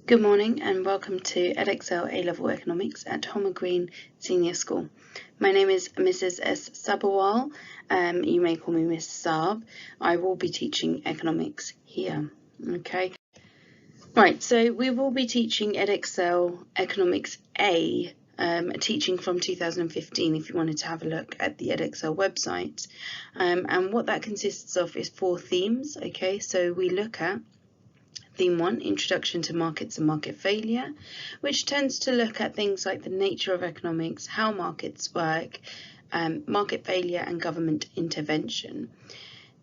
Good morning and welcome to Edexcel A-Level Economics at Homer Green Senior School. My name is Mrs. S. Sabawal. You may call me Miss Saab. I will be teaching economics here. Okay. Right, so we will be teaching Edexcel Economics A, teaching from 2015 if you wanted to have a look at the Edexcel website. And what that consists of is 4 themes. Okay, so we look at Theme 1, Introduction to Markets and Market Failure, which tends to look at things like the nature of economics, how markets work, market failure and government intervention.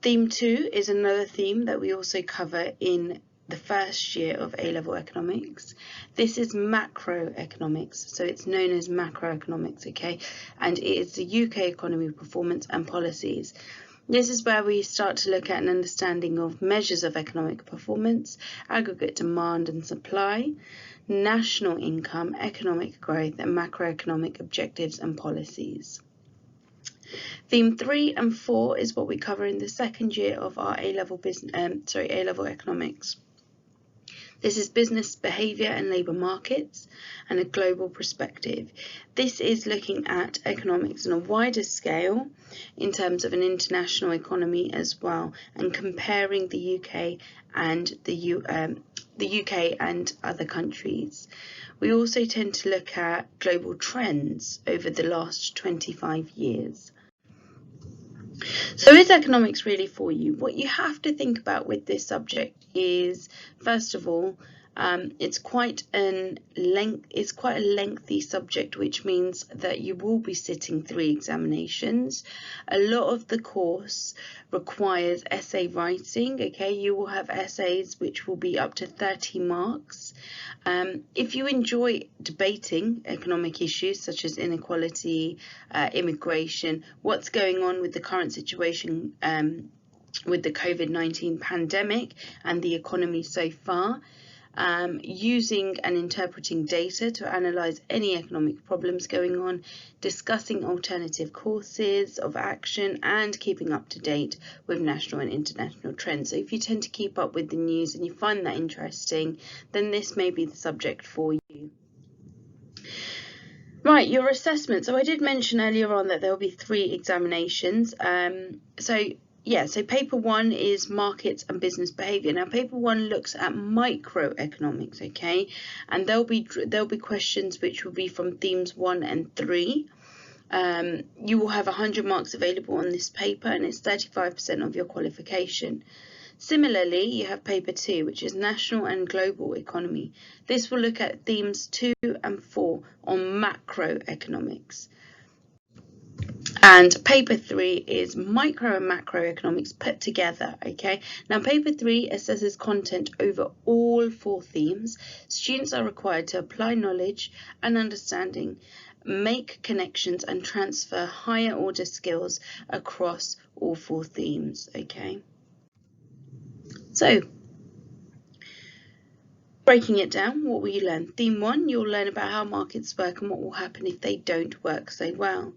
Theme 2 is another theme that we also cover in the first year of A-Level Economics. This is macroeconomics, so it's known as macroeconomics, okay? And it is the UK economy performance and policies. This is where we start to look at an understanding of measures of economic performance, aggregate demand and supply, national income, economic growth, and macroeconomic objectives and policies. Theme 3 and 4 is what we cover in the second year of our A-Level Economics. This is business behaviour and labour markets and a global perspective. This is looking at economics on a wider scale in terms of an international economy as well, and comparing the UK and the UK and other countries. We also tend to look at global trends over the last 25 years. So is economics really for you? What you have to think about with this subject is, first of all, it's quite a lengthy subject, which means that you will be sitting 3 examinations. A lot of the course requires essay writing. Okay, you will have essays which will be up to 30 marks. If you enjoy debating economic issues such as inequality, immigration, what's going on with the current situation with the COVID-19 pandemic and the economy so far, using and interpreting data to analyse any economic problems going on, discussing alternative courses of action, and keeping up to date with national and international trends. So if you tend to keep up with the news and you find that interesting, then this may be the subject for you. Right, your assessment. So I did mention earlier on that there will be 3 examinations. So paper 1 is markets and business behaviour. Now paper 1 looks at microeconomics, okay, and there'll be questions which will be from themes 1 and 3. You will have 100 marks available on this paper, and it's 35% of your qualification. Similarly, you have paper 2, which is national and global economy. This will look at themes 2 and 4 on macroeconomics. And paper 3 is micro and macroeconomics put together, okay? Now paper 3 assesses content over all 4 themes. Students are required to apply knowledge and understanding, make connections and transfer higher order skills across all 4 themes, okay? So, breaking it down, what will you learn? Theme 1, you'll learn about how markets work and what will happen if they don't work so well.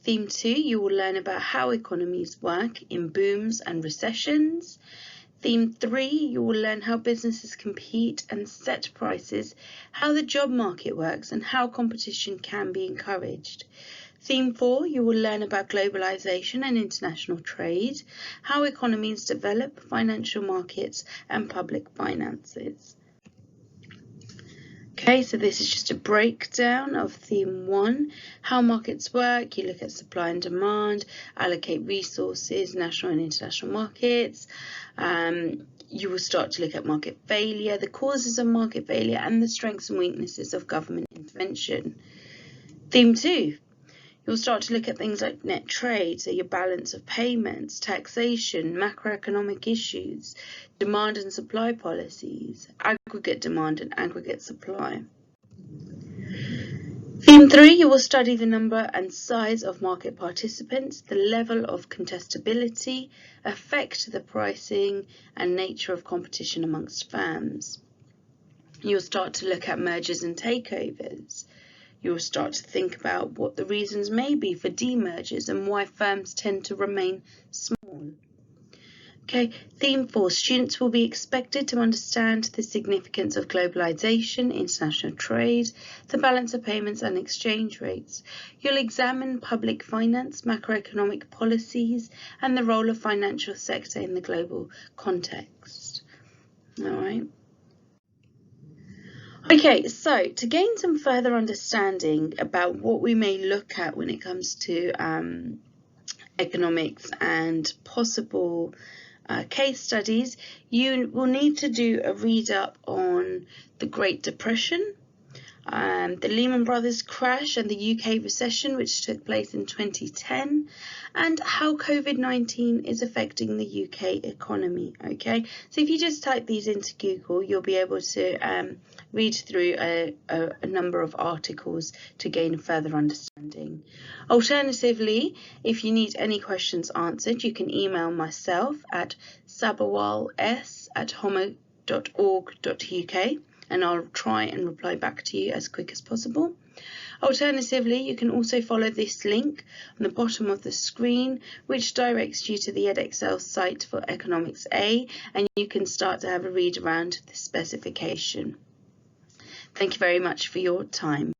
Theme 2, you will learn about how economies work in booms and recessions. Theme 3, you will learn how businesses compete and set prices, how the job market works, and how competition can be encouraged. Theme 4, you will learn about globalization and international trade, how economies develop, financial markets, and public finances. Okay, so this is just a breakdown of theme 1, how markets work. You look at supply and demand, allocate resources, national and international markets. You will start to look at market failure, the causes of market failure, and the strengths and weaknesses of government intervention. Theme 2, you'll start to look at things like net trade, so your balance of payments, taxation, macroeconomic issues, demand and supply policies, aggregate demand and aggregate supply. Theme 3, you will study the number and size of market participants, the level of contestability, effect the pricing, and nature of competition amongst firms. You'll start to look at mergers and takeovers. You'll start to think about what the reasons may be for demergers and why firms tend to remain small. Okay, theme 4, students will be expected to understand the significance of globalization, international trade, the balance of payments and exchange rates. You'll examine public finance, macroeconomic policies, and the role of financial sector in the global context. All right. Okay, so to gain some further understanding about what we may look at when it comes to economics and possible case studies, you will need to do a read up on the Great Depression, the Lehman Brothers crash and the UK recession, which took place in 2010, and how COVID-19 is affecting the UK economy. Okay, so if you just type these into Google, you'll be able to read through a number of articles to gain further understanding. Alternatively, if you need any questions answered, you can email myself at sabawal@homo.org.uk. and I'll try and reply back to you as quick as possible. Alternatively, you can also follow this link on the bottom of the screen, which directs you to the Edexcel site for Economics A, and you can start to have a read around the specification. Thank you very much for your time.